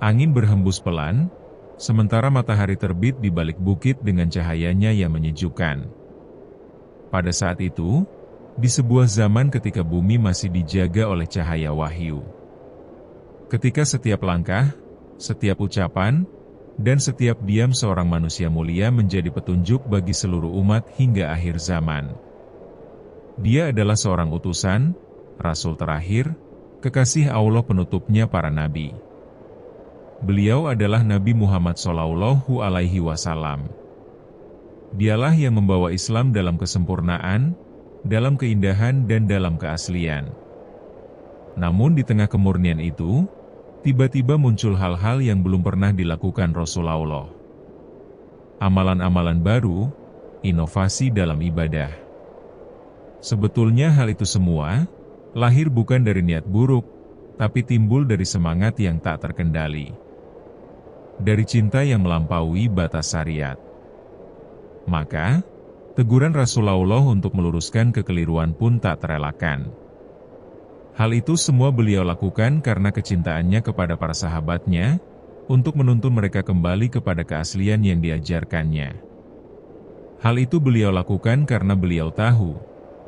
Angin berhembus pelan, sementara matahari terbit di balik bukit dengan cahayanya yang menyejukkan. Pada saat itu, di sebuah zaman ketika bumi masih dijaga oleh cahaya wahyu. Ketika setiap langkah, setiap ucapan, dan setiap diam seorang manusia mulia menjadi petunjuk bagi seluruh umat hingga akhir zaman. Dia adalah seorang utusan, rasul terakhir, kekasih Allah penutupnya para nabi. Beliau adalah Nabi Muhammad Shallallahu Alaihi Wasallam. Dialah yang membawa Islam dalam kesempurnaan, dalam keindahan dan dalam keaslian. Namun di tengah kemurnian itu, tiba-tiba muncul hal-hal yang belum pernah dilakukan Rasulullah. Amalan-amalan baru, inovasi dalam ibadah. Sebetulnya hal itu semua lahir bukan dari niat buruk, tapi timbul dari semangat yang tak terkendali. Dari cinta yang melampaui batas syariat. Maka, teguran Rasulullah untuk meluruskan kekeliruan pun tak terelakkan. Hal itu semua beliau lakukan karena kecintaannya kepada para sahabatnya, untuk menuntun mereka kembali kepada keaslian yang diajarkannya. Hal itu beliau lakukan karena beliau tahu,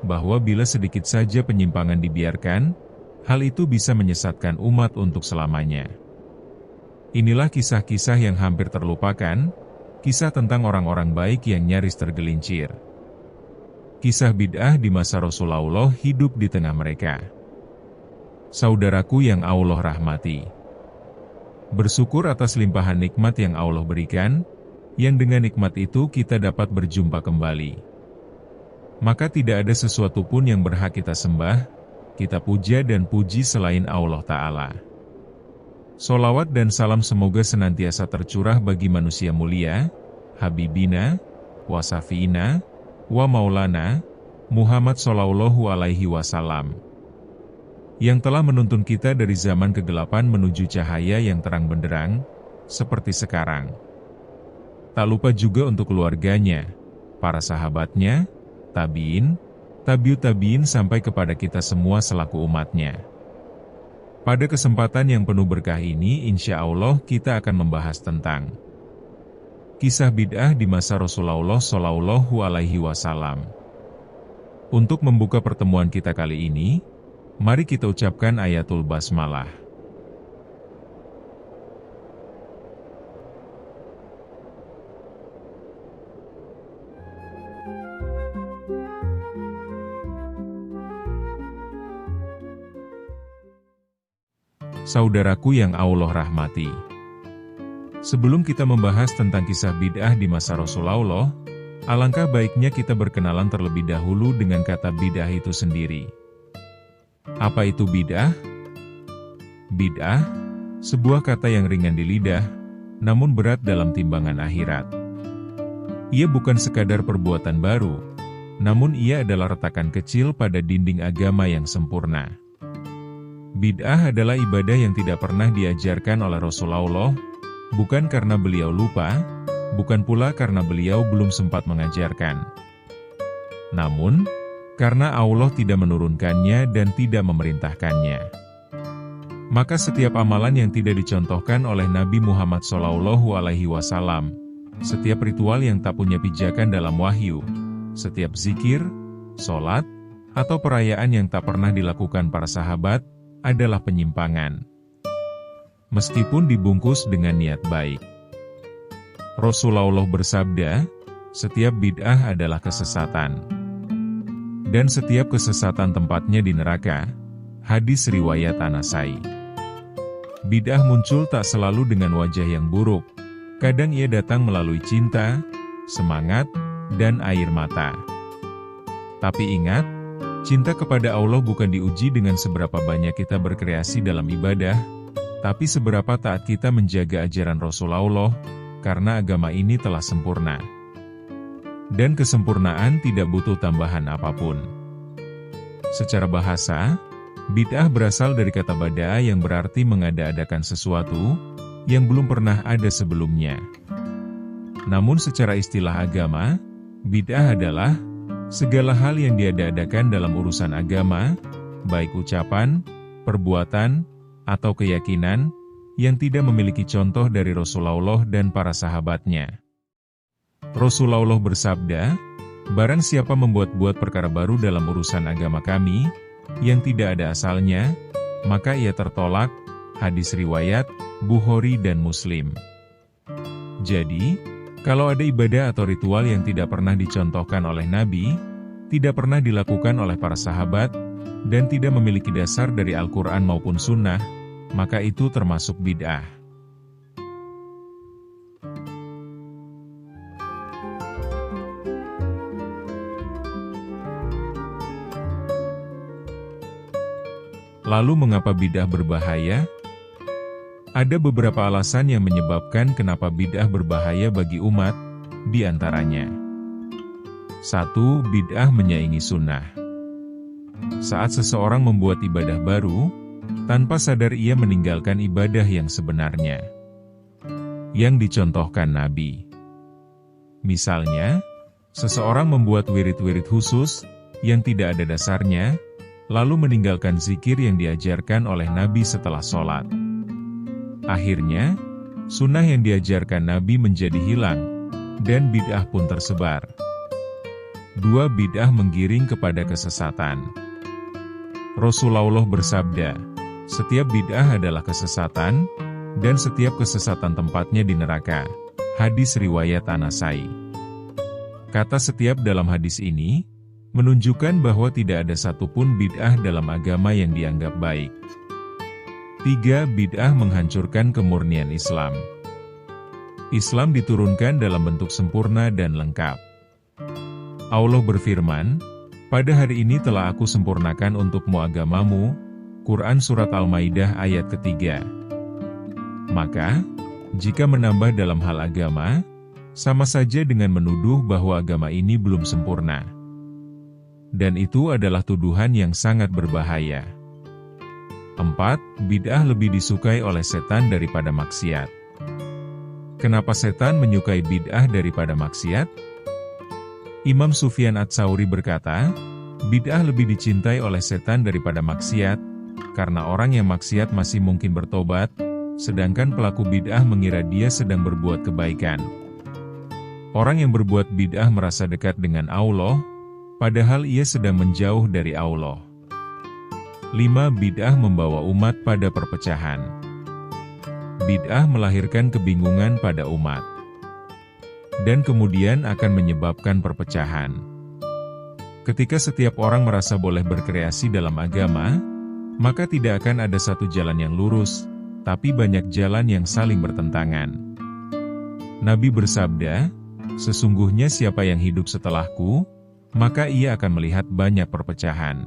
bahwa bila sedikit saja penyimpangan dibiarkan, hal itu bisa menyesatkan umat untuk selamanya. Inilah kisah-kisah yang hampir terlupakan, kisah tentang orang-orang baik yang nyaris tergelincir. Kisah bid'ah di masa Rasulullah hidup di tengah mereka. Saudaraku yang Allah rahmati. Bersyukur atas limpahan nikmat yang Allah berikan, yang dengan nikmat itu kita dapat berjumpa kembali. Maka tidak ada sesuatu pun yang berhak kita sembah, kita puja dan puji selain Allah Ta'ala. Sholawat dan salam semoga senantiasa tercurah bagi manusia mulia, Habibina, wa Safiina, wa Maulana, Muhammad Shallallahu Alaihi Wasallam, yang telah menuntun kita dari zaman kegelapan menuju cahaya yang terang benderang, seperti sekarang. Tak lupa juga untuk keluarganya, para sahabatnya, tabi'in, tabi'ut tabi'in sampai kepada kita semua selaku umatnya. Pada kesempatan yang penuh berkah ini, insya Allah kita akan membahas tentang kisah bid'ah di masa Rasulullah Shallallahu Alaihi Wasallam. Untuk membuka pertemuan kita kali ini, mari kita ucapkan ayatul basmalah. Saudaraku yang Allah rahmati. Sebelum kita membahas tentang kisah bid'ah di masa Rasulullah, alangkah baiknya kita berkenalan terlebih dahulu dengan kata bid'ah itu sendiri. Apa itu bid'ah? Bid'ah, sebuah kata yang ringan di lidah, namun berat dalam timbangan akhirat. Ia bukan sekadar perbuatan baru, namun ia adalah retakan kecil pada dinding agama yang sempurna. Bid'ah adalah ibadah yang tidak pernah diajarkan oleh Rasulullah, bukan karena beliau lupa, bukan pula karena beliau belum sempat mengajarkan. Namun, karena Allah tidak menurunkannya dan tidak memerintahkannya. Maka setiap amalan yang tidak dicontohkan oleh Nabi Muhammad SAW, setiap ritual yang tak punya pijakan dalam wahyu, setiap zikir, sholat, atau perayaan yang tak pernah dilakukan para sahabat, adalah penyimpangan. Meskipun dibungkus dengan niat baik. Rasulullah bersabda, setiap bid'ah adalah kesesatan. Dan setiap kesesatan tempatnya di neraka. Hadis riwayat An-Nasai. Bid'ah muncul tak selalu dengan wajah yang buruk. Kadang ia datang melalui cinta, semangat, dan air mata. Tapi ingat, cinta kepada Allah bukan diuji dengan seberapa banyak kita berkreasi dalam ibadah, tapi seberapa taat kita menjaga ajaran Rasulullah, karena agama ini telah sempurna. Dan kesempurnaan tidak butuh tambahan apapun. Secara bahasa, bid'ah berasal dari kata bada'a yang berarti mengada-adakan sesuatu, yang belum pernah ada sebelumnya. Namun secara istilah agama, bid'ah adalah segala hal yang diada-adakan dalam urusan agama, baik ucapan, perbuatan, atau keyakinan, yang tidak memiliki contoh dari Rasulullah dan para sahabatnya. Rasulullah bersabda, "Barang siapa membuat-buat perkara baru dalam urusan agama kami, yang tidak ada asalnya, maka ia tertolak." Hadis riwayat Bukhari dan Muslim. Jadi, kalau ada ibadah atau ritual yang tidak pernah dicontohkan oleh Nabi, tidak pernah dilakukan oleh para sahabat, dan tidak memiliki dasar dari Al-Quran maupun Sunnah, maka itu termasuk bid'ah. Lalu mengapa bid'ah berbahaya? Ada beberapa alasan yang menyebabkan kenapa bid'ah berbahaya bagi umat, di antaranya. 1. Bid'ah menyaingi sunnah. Saat seseorang membuat ibadah baru, tanpa sadar ia meninggalkan ibadah yang sebenarnya, yang dicontohkan Nabi. Misalnya, seseorang membuat wirid-wirid khusus, yang tidak ada dasarnya, lalu meninggalkan zikir yang diajarkan oleh Nabi setelah sholat. Akhirnya, sunnah yang diajarkan Nabi menjadi hilang, dan bid'ah pun tersebar. 2. Bid'ah menggiring kepada kesesatan. Rasulullah bersabda, "Setiap bid'ah adalah kesesatan, dan setiap kesesatan tempatnya di neraka." Hadis riwayat An-Nasai. Kata "setiap" dalam hadis ini menunjukkan bahwa tidak ada satupun bid'ah dalam agama yang dianggap baik. 3. Bid'ah menghancurkan kemurnian Islam. Islam diturunkan dalam bentuk sempurna dan lengkap. Allah berfirman, "Pada hari ini telah aku sempurnakan untukmu agamamu." Quran Surat Al-Maidah ayat ketiga. Maka, jika menambah dalam hal agama, sama saja dengan menuduh bahwa agama ini belum sempurna. Dan itu adalah tuduhan yang sangat berbahaya. 4. Bid'ah lebih disukai oleh setan daripada maksiat. Kenapa setan menyukai bid'ah daripada maksiat? Imam Sufyan Ats-Tsauri berkata, bid'ah lebih dicintai oleh setan daripada maksiat, karena orang yang maksiat masih mungkin bertobat, sedangkan pelaku bid'ah mengira dia sedang berbuat kebaikan. Orang yang berbuat bid'ah merasa dekat dengan Allah, padahal ia sedang menjauh dari Allah. 5. Bid'ah membawa umat pada perpecahan. Bid'ah melahirkan kebingungan pada umat, dan kemudian akan menyebabkan perpecahan. Ketika setiap orang merasa boleh berkreasi dalam agama, maka tidak akan ada satu jalan yang lurus, tapi banyak jalan yang saling bertentangan. Nabi bersabda, "Sesungguhnya siapa yang hidup setelahku, maka ia akan melihat banyak perpecahan.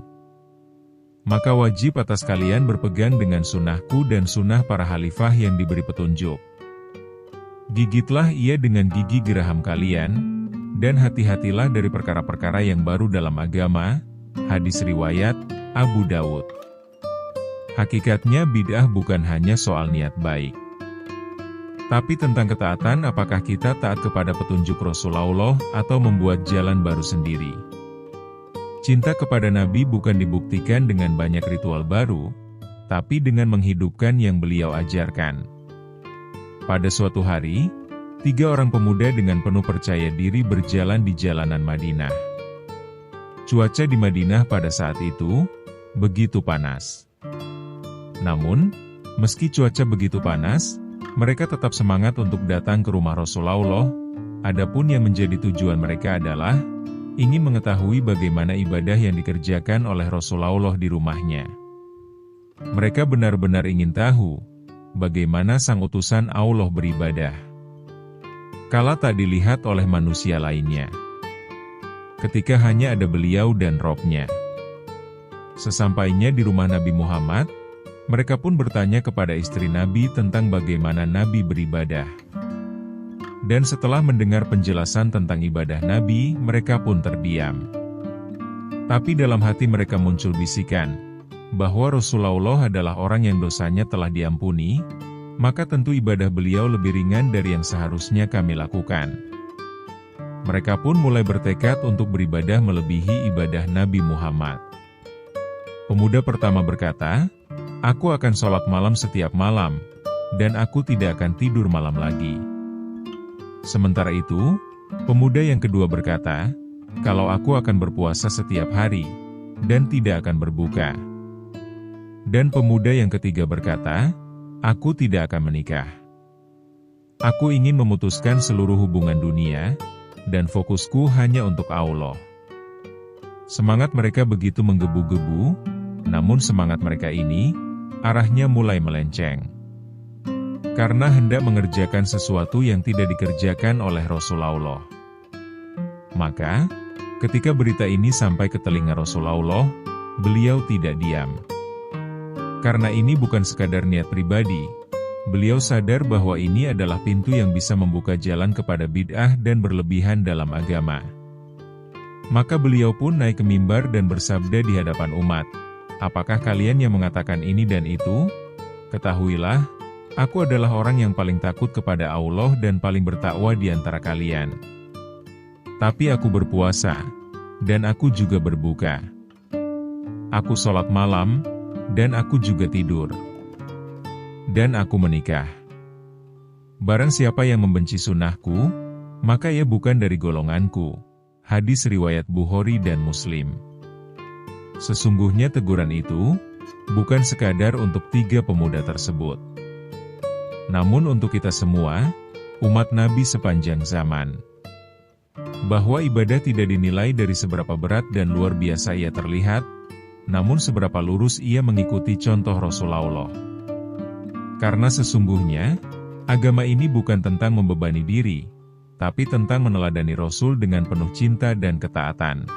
Maka wajib atas kalian berpegang dengan sunnahku dan sunnah para khalifah yang diberi petunjuk. Gigitlah ia dengan gigi geraham kalian, dan hati-hatilah dari perkara-perkara yang baru dalam agama." Hadis riwayat Abu Dawud. Hakikatnya bid'ah bukan hanya soal niat baik, tapi tentang ketaatan. Apakah kita taat kepada petunjuk Rasulullah atau membuat jalan baru sendiri? Cinta kepada Nabi bukan dibuktikan dengan banyak ritual baru, tapi dengan menghidupkan yang beliau ajarkan. Pada suatu hari, 3 orang pemuda dengan penuh percaya diri berjalan di jalanan Madinah. Cuaca di Madinah pada saat itu begitu panas. Namun, meski cuaca begitu panas, mereka tetap semangat untuk datang ke rumah Rasulullah. Adapun yang menjadi tujuan mereka adalah ingin mengetahui bagaimana ibadah yang dikerjakan oleh Rasulullah di rumahnya. Mereka benar-benar ingin tahu bagaimana sang utusan Allah beribadah, kala tak dilihat oleh manusia lainnya, ketika hanya ada beliau dan Robnya. Sesampainya di rumah Nabi Muhammad, mereka pun bertanya kepada istri Nabi tentang bagaimana Nabi beribadah. Dan setelah mendengar penjelasan tentang ibadah Nabi, mereka pun terdiam. Tapi dalam hati mereka muncul bisikan, bahwa Rasulullah adalah orang yang dosanya telah diampuni, maka tentu ibadah beliau lebih ringan dari yang seharusnya kami lakukan. Mereka pun mulai bertekad untuk beribadah melebihi ibadah Nabi Muhammad. Pemuda pertama berkata, "Aku akan sholat malam setiap malam, dan aku tidak akan tidur malam lagi." Sementara itu, pemuda yang kedua berkata, "Kalau aku akan berpuasa setiap hari, dan tidak akan berbuka." Dan pemuda yang ketiga berkata, "Aku tidak akan menikah. Aku ingin memutuskan seluruh hubungan dunia, dan fokusku hanya untuk Allah." Semangat mereka begitu menggebu-gebu, namun semangat mereka ini, arahnya mulai melenceng. Karena hendak mengerjakan sesuatu yang tidak dikerjakan oleh Rasulullah. Maka, ketika berita ini sampai ke telinga Rasulullah, beliau tidak diam. Karena ini bukan sekadar niat pribadi, beliau sadar bahwa ini adalah pintu yang bisa membuka jalan kepada bid'ah dan berlebihan dalam agama. Maka beliau pun naik ke mimbar dan bersabda di hadapan umat, "Apakah kalian yang mengatakan ini dan itu? Ketahuilah, aku adalah orang yang paling takut kepada Allah dan paling bertakwa di antara kalian. Tapi aku berpuasa, dan aku juga berbuka. Aku sholat malam, dan aku juga tidur. Dan aku menikah. Barang siapa yang membenci sunnahku, maka ia bukan dari golonganku." Hadis riwayat Bukhari dan Muslim. Sesungguhnya teguran itu bukan sekadar untuk 3 pemuda tersebut, namun untuk kita semua, umat Nabi sepanjang zaman. Bahwa ibadah tidak dinilai dari seberapa berat dan luar biasa ia terlihat, namun seberapa lurus ia mengikuti contoh Rasulullah. Karena sesungguhnya, agama ini bukan tentang membebani diri, tapi tentang meneladani Rasul dengan penuh cinta dan ketaatan.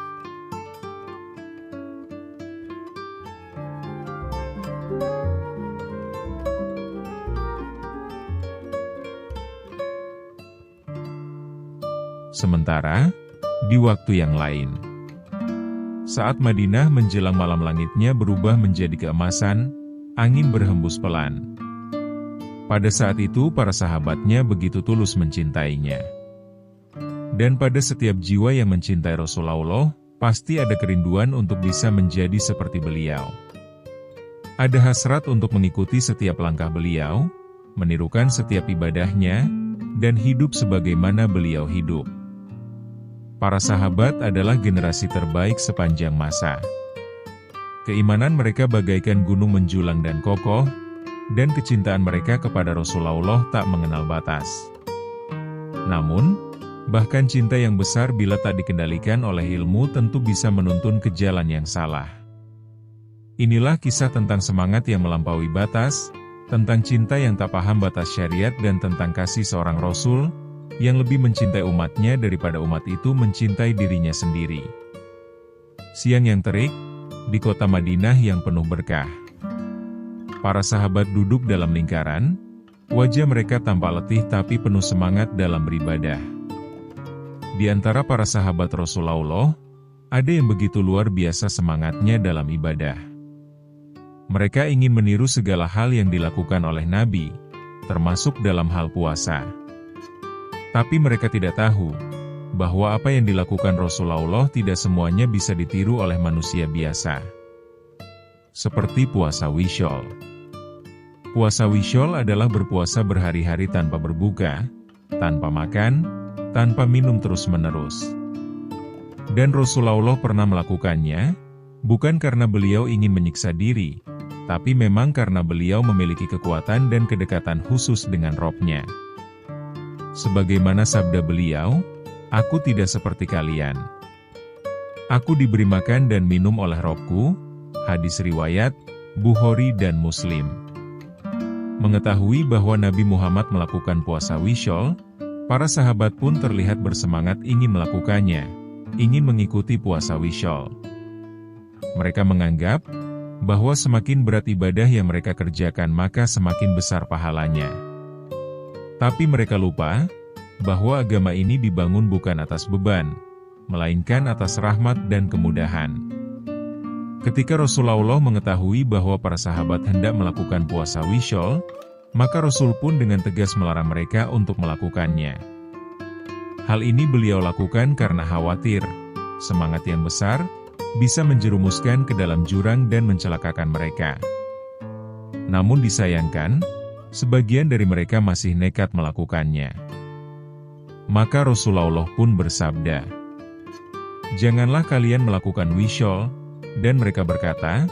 Sementara, di waktu yang lain, saat Madinah menjelang malam langitnya berubah menjadi keemasan, angin berhembus pelan. Pada saat itu para sahabatnya begitu tulus mencintainya. Dan pada setiap jiwa yang mencintai Rasulullah, pasti ada kerinduan untuk bisa menjadi seperti beliau. Ada hasrat untuk mengikuti setiap langkah beliau, menirukan setiap ibadahnya, dan hidup sebagaimana beliau hidup. Para sahabat adalah generasi terbaik sepanjang masa. Keimanan mereka bagaikan gunung menjulang dan kokoh, dan kecintaan mereka kepada Rasulullah tak mengenal batas. Namun, bahkan cinta yang besar bila tak dikendalikan oleh ilmu tentu bisa menuntun ke jalan yang salah. Inilah kisah tentang semangat yang melampaui batas, tentang cinta yang tak paham batas syariat dan tentang kasih seorang Rasul, yang lebih mencintai umatnya daripada umat itu mencintai dirinya sendiri. Siang yang terik, di kota Madinah yang penuh berkah. Para sahabat duduk dalam lingkaran, wajah mereka tampak letih tapi penuh semangat dalam beribadah. Di antara para sahabat Rasulullah, ada yang begitu luar biasa semangatnya dalam ibadah. Mereka ingin meniru segala hal yang dilakukan oleh Nabi, termasuk dalam hal puasa. Tapi mereka tidak tahu, bahwa apa yang dilakukan Rasulullah tidak semuanya bisa ditiru oleh manusia biasa. Seperti puasa Wisol. Puasa Wisol adalah berpuasa berhari-hari tanpa berbuka, tanpa makan, tanpa minum terus-menerus. Dan Rasulullah pernah melakukannya, bukan karena beliau ingin menyiksa diri, tapi memang karena beliau memiliki kekuatan dan kedekatan khusus dengan Robnya. Sebagaimana sabda beliau, "Aku tidak seperti kalian. Aku diberi makan dan minum oleh Robku." Hadis riwayat Bukhari dan Muslim. Mengetahui bahwa Nabi Muhammad melakukan puasa Wisol, para sahabat pun terlihat bersemangat ingin melakukannya, ingin mengikuti puasa Wisol. Mereka menganggap bahwa semakin berat ibadah yang mereka kerjakan maka semakin besar pahalanya. Tapi mereka lupa bahwa agama ini dibangun bukan atas beban, melainkan atas rahmat dan kemudahan. Ketika Rasulullah mengetahui bahwa para sahabat hendak melakukan puasa Wisol, maka Rasul pun dengan tegas melarang mereka untuk melakukannya. Hal ini beliau lakukan karena khawatir, semangat yang besar bisa menjerumuskan ke dalam jurang dan mencelakakan mereka. Namun disayangkan, sebagian dari mereka masih nekat melakukannya. Maka Rasulullah pun bersabda, "Janganlah kalian melakukan wisol," dan mereka berkata,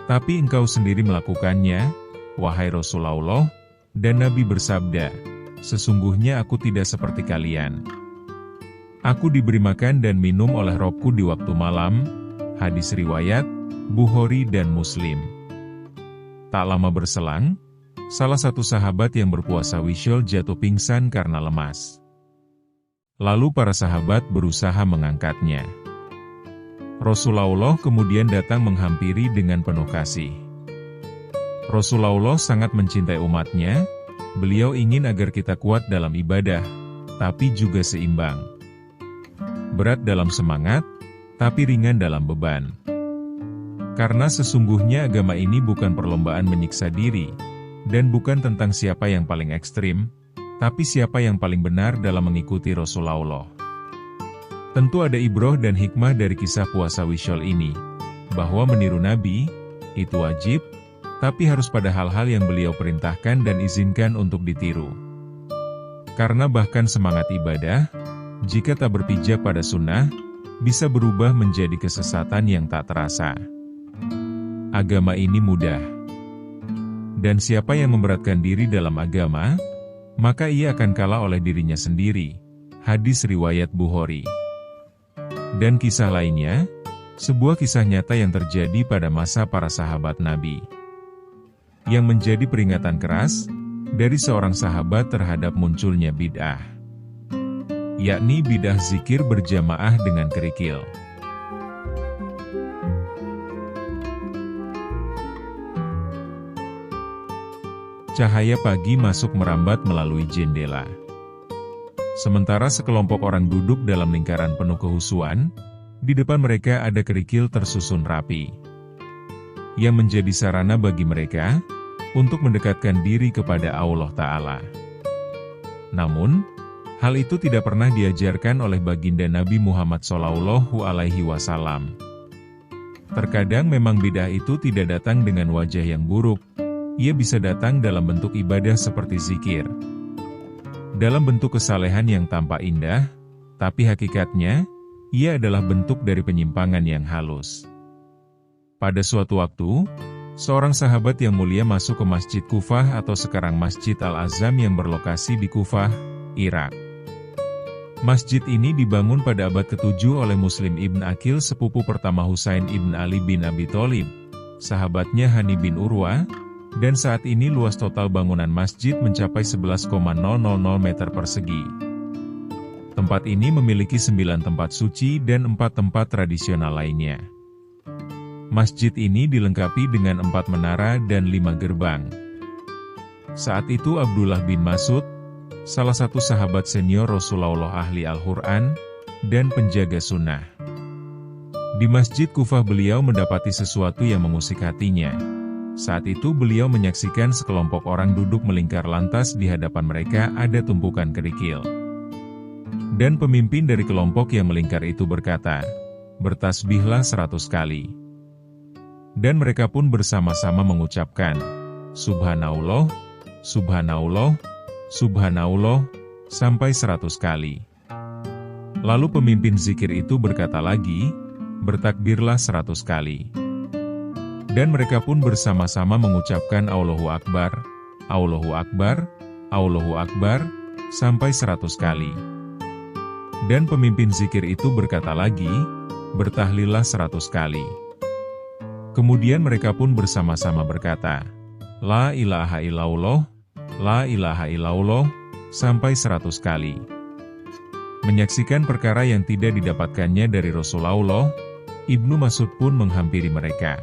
"Tapi engkau sendiri melakukannya, wahai Rasulullah," dan Nabi bersabda, "Sesungguhnya aku tidak seperti kalian. Aku diberi makan dan minum oleh Robku di waktu malam." Hadis riwayat Bukhari dan Muslim. Tak lama berselang, salah satu sahabat yang berpuasa wisol jatuh pingsan karena lemas. Lalu para sahabat berusaha mengangkatnya. Rasulullah kemudian datang menghampiri dengan penuh kasih. Rasulullah sangat mencintai umatnya, beliau ingin agar kita kuat dalam ibadah, tapi juga seimbang. Berat dalam semangat, tapi ringan dalam beban. Karena sesungguhnya agama ini bukan perlombaan menyiksa diri, dan bukan tentang siapa yang paling ekstrim, tapi siapa yang paling benar dalam mengikuti Rasulullah. Tentu ada ibroh dan hikmah dari kisah puasa wisol ini, bahwa meniru Nabi, itu wajib, tapi harus pada hal-hal yang beliau perintahkan dan izinkan untuk ditiru. Karena bahkan semangat ibadah, jika tak berpijak pada sunnah, bisa berubah menjadi kesesatan yang tak terasa. Agama ini mudah. Dan siapa yang memberatkan diri dalam agama, maka ia akan kalah oleh dirinya sendiri. Hadis riwayat Bukhari. Dan kisah lainnya, sebuah kisah nyata yang terjadi pada masa para sahabat Nabi, yang menjadi peringatan keras dari seorang sahabat terhadap munculnya bid'ah, yakni bid'ah zikir berjamaah dengan kerikil. Cahaya pagi masuk merambat melalui jendela. Sementara sekelompok orang duduk dalam lingkaran penuh kehusuan, di depan mereka ada kerikil tersusun rapi, yang menjadi sarana bagi mereka untuk mendekatkan diri kepada Allah Ta'ala. Namun, hal itu tidak pernah diajarkan oleh baginda Nabi Muhammad SAW. Terkadang memang bid'ah itu tidak datang dengan wajah yang buruk, ia bisa datang dalam bentuk ibadah seperti zikir, dalam bentuk kesalehan yang tampak indah, tapi hakikatnya, ia adalah bentuk dari penyimpangan yang halus. Pada suatu waktu, seorang sahabat yang mulia masuk ke Masjid Kufah atau sekarang Masjid Al-Azam yang berlokasi di Kufah, Irak. Masjid ini dibangun pada abad ke-7 oleh Muslim Ibn Aqil sepupu pertama Husain Ibn Ali bin Abi Thalib, sahabatnya Hani bin Urwah, dan saat ini luas total bangunan masjid mencapai 11,000 meter persegi. Tempat ini memiliki 9 tempat suci dan 4 tempat tradisional lainnya. Masjid ini dilengkapi dengan 4 menara dan 5 gerbang. Saat itu Abdullah bin Mas'ud, salah satu sahabat senior Rasulullah ahli Al-Quran, dan penjaga sunnah. Di Masjid Kufah beliau mendapati sesuatu yang mengusik hatinya. Saat itu beliau menyaksikan sekelompok orang duduk melingkar lantas di hadapan mereka ada tumpukan kerikil. Dan pemimpin dari kelompok yang melingkar itu berkata, "Bertasbihlah 100 kali." Dan mereka pun bersama-sama mengucapkan, "Subhanallah, Subhanallah, Subhanallah," sampai 100 kali. Lalu pemimpin zikir itu berkata lagi, "Bertakbirlah 100 kali." Dan mereka pun bersama-sama mengucapkan Allahu Akbar, Allahu Akbar, Allahu Akbar, sampai 100 kali. Dan pemimpin zikir itu berkata lagi, "Bertahlillah 100 kali." Kemudian mereka pun bersama-sama berkata, "La ilaha illallah, La ilaha illallah," sampai 100 kali. Menyaksikan perkara yang tidak didapatkannya dari Rasulullah, Ibnu Mas'ud pun menghampiri mereka.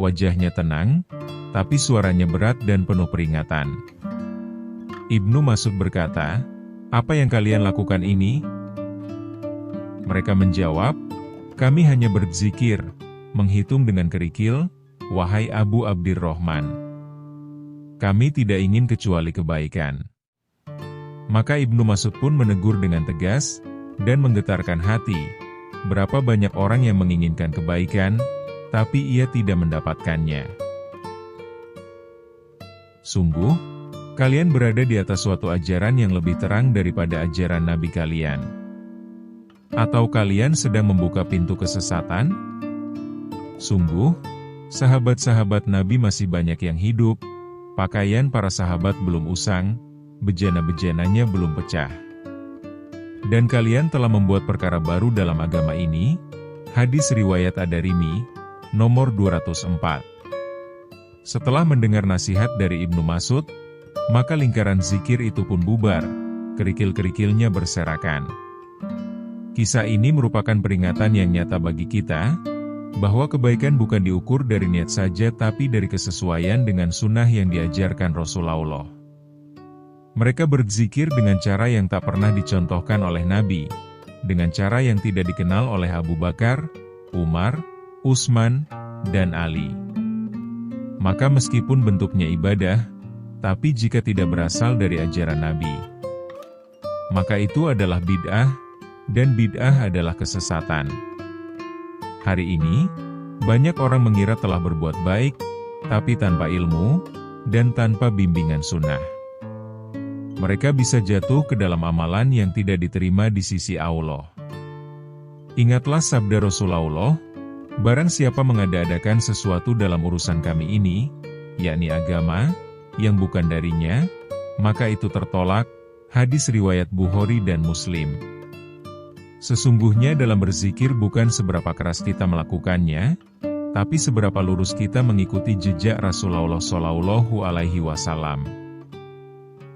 Wajahnya tenang, tapi suaranya berat dan penuh peringatan. Ibnu Mas'ud berkata, "Apa yang kalian lakukan ini?" Mereka menjawab, "Kami hanya berzikir, menghitung dengan kerikil, wahai Abu Abdirrahman. Kami tidak ingin kecuali kebaikan." Maka Ibnu Mas'ud pun menegur dengan tegas, dan menggetarkan hati, berapa banyak orang yang menginginkan kebaikan, tapi ia tidak mendapatkannya. Sungguh, kalian berada di atas suatu ajaran yang lebih terang daripada ajaran Nabi kalian. Atau kalian sedang membuka pintu kesesatan? Sungguh, sahabat-sahabat Nabi masih banyak yang hidup, pakaian para sahabat belum usang, bejana-bejananya belum pecah. Dan kalian telah membuat perkara baru dalam agama ini. Hadis riwayat Ad-Darimi, nomor 204. Setelah mendengar nasihat dari Ibnu Mas'ud, maka lingkaran zikir itu pun bubar, kerikil-kerikilnya berserakan. Kisah ini merupakan peringatan yang nyata bagi kita, bahwa kebaikan bukan diukur dari niat saja tapi dari kesesuaian dengan sunnah yang diajarkan Rasulullah. Mereka berzikir dengan cara yang tak pernah dicontohkan oleh Nabi, dengan cara yang tidak dikenal oleh Abu Bakar, Umar, Utsman, dan Ali. Maka meskipun bentuknya ibadah, tapi jika tidak berasal dari ajaran Nabi, maka itu adalah bid'ah, dan bid'ah adalah kesesatan. Hari ini, banyak orang mengira telah berbuat baik, tapi tanpa ilmu, dan tanpa bimbingan sunnah. Mereka bisa jatuh ke dalam amalan yang tidak diterima di sisi Allah. Ingatlah sabda Rasulullah, barang siapa mengada-adakan sesuatu dalam urusan kami ini, yakni agama, yang bukan darinya, maka itu tertolak. Hadis riwayat Bukhari dan Muslim. Sesungguhnya dalam berzikir bukan seberapa keras kita melakukannya, tapi seberapa lurus kita mengikuti jejak Rasulullah Shallallahu Alaihi Wasallam.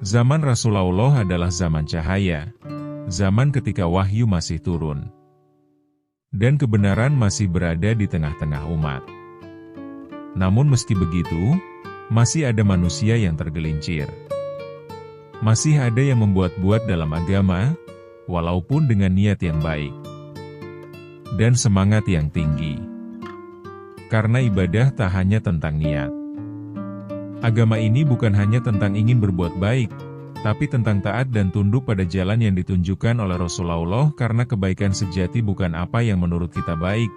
Zaman Rasulullah adalah zaman cahaya, zaman ketika wahyu masih turun, dan kebenaran masih berada di tengah-tengah umat. Namun meski begitu, masih ada manusia yang tergelincir. Masih ada yang membuat-buat dalam agama, walaupun dengan niat yang baik dan semangat yang tinggi. Karena ibadah tak hanya tentang niat. Agama ini bukan hanya tentang ingin berbuat baik, tapi tentang taat dan tunduk pada jalan yang ditunjukkan oleh Rasulullah, karena kebaikan sejati bukan apa yang menurut kita baik,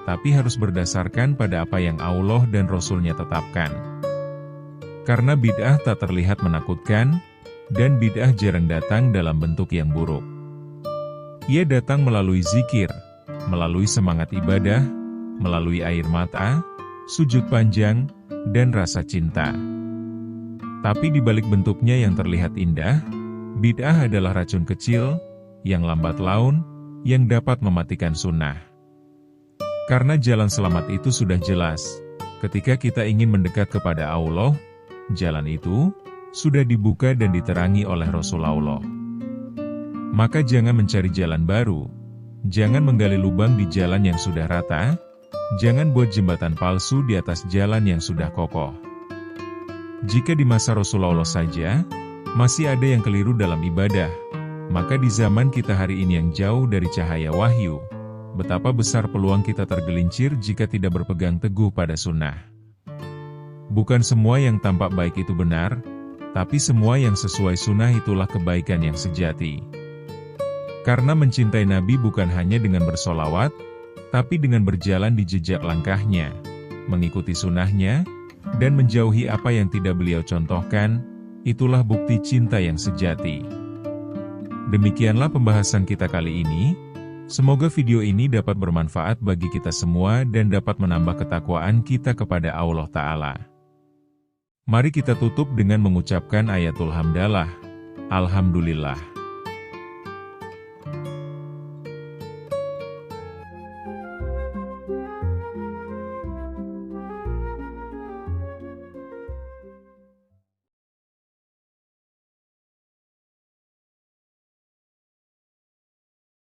tapi harus berdasarkan pada apa yang Allah dan Rasul-Nya tetapkan. Karena bid'ah tak terlihat menakutkan, dan bid'ah jarang datang dalam bentuk yang buruk. Ia datang melalui zikir, melalui semangat ibadah, melalui air mata, sujud panjang, dan rasa cinta. Tapi di balik bentuknya yang terlihat indah, bid'ah adalah racun kecil, yang lambat laun, yang dapat mematikan sunnah. Karena jalan selamat itu sudah jelas, ketika kita ingin mendekat kepada Allah, jalan itu sudah dibuka dan diterangi oleh Rasulullah. Maka jangan mencari jalan baru, jangan menggali lubang di jalan yang sudah rata, jangan buat jembatan palsu di atas jalan yang sudah kokoh. Jika di masa Rasulullah saja, masih ada yang keliru dalam ibadah, maka di zaman kita hari ini yang jauh dari cahaya wahyu, betapa besar peluang kita tergelincir jika tidak berpegang teguh pada sunnah. Bukan semua yang tampak baik itu benar, tapi semua yang sesuai sunnah itulah kebaikan yang sejati. Karena mencintai Nabi bukan hanya dengan bersolawat, tapi dengan berjalan di jejak langkahnya, mengikuti sunnahnya, dan menjauhi apa yang tidak beliau contohkan, itulah bukti cinta yang sejati. Demikianlah pembahasan kita kali ini. Semoga video ini dapat bermanfaat bagi kita semua dan dapat menambah ketakwaan kita kepada Allah Ta'ala. Mari kita tutup dengan mengucapkan ayatul hamdalah. Alhamdulillah.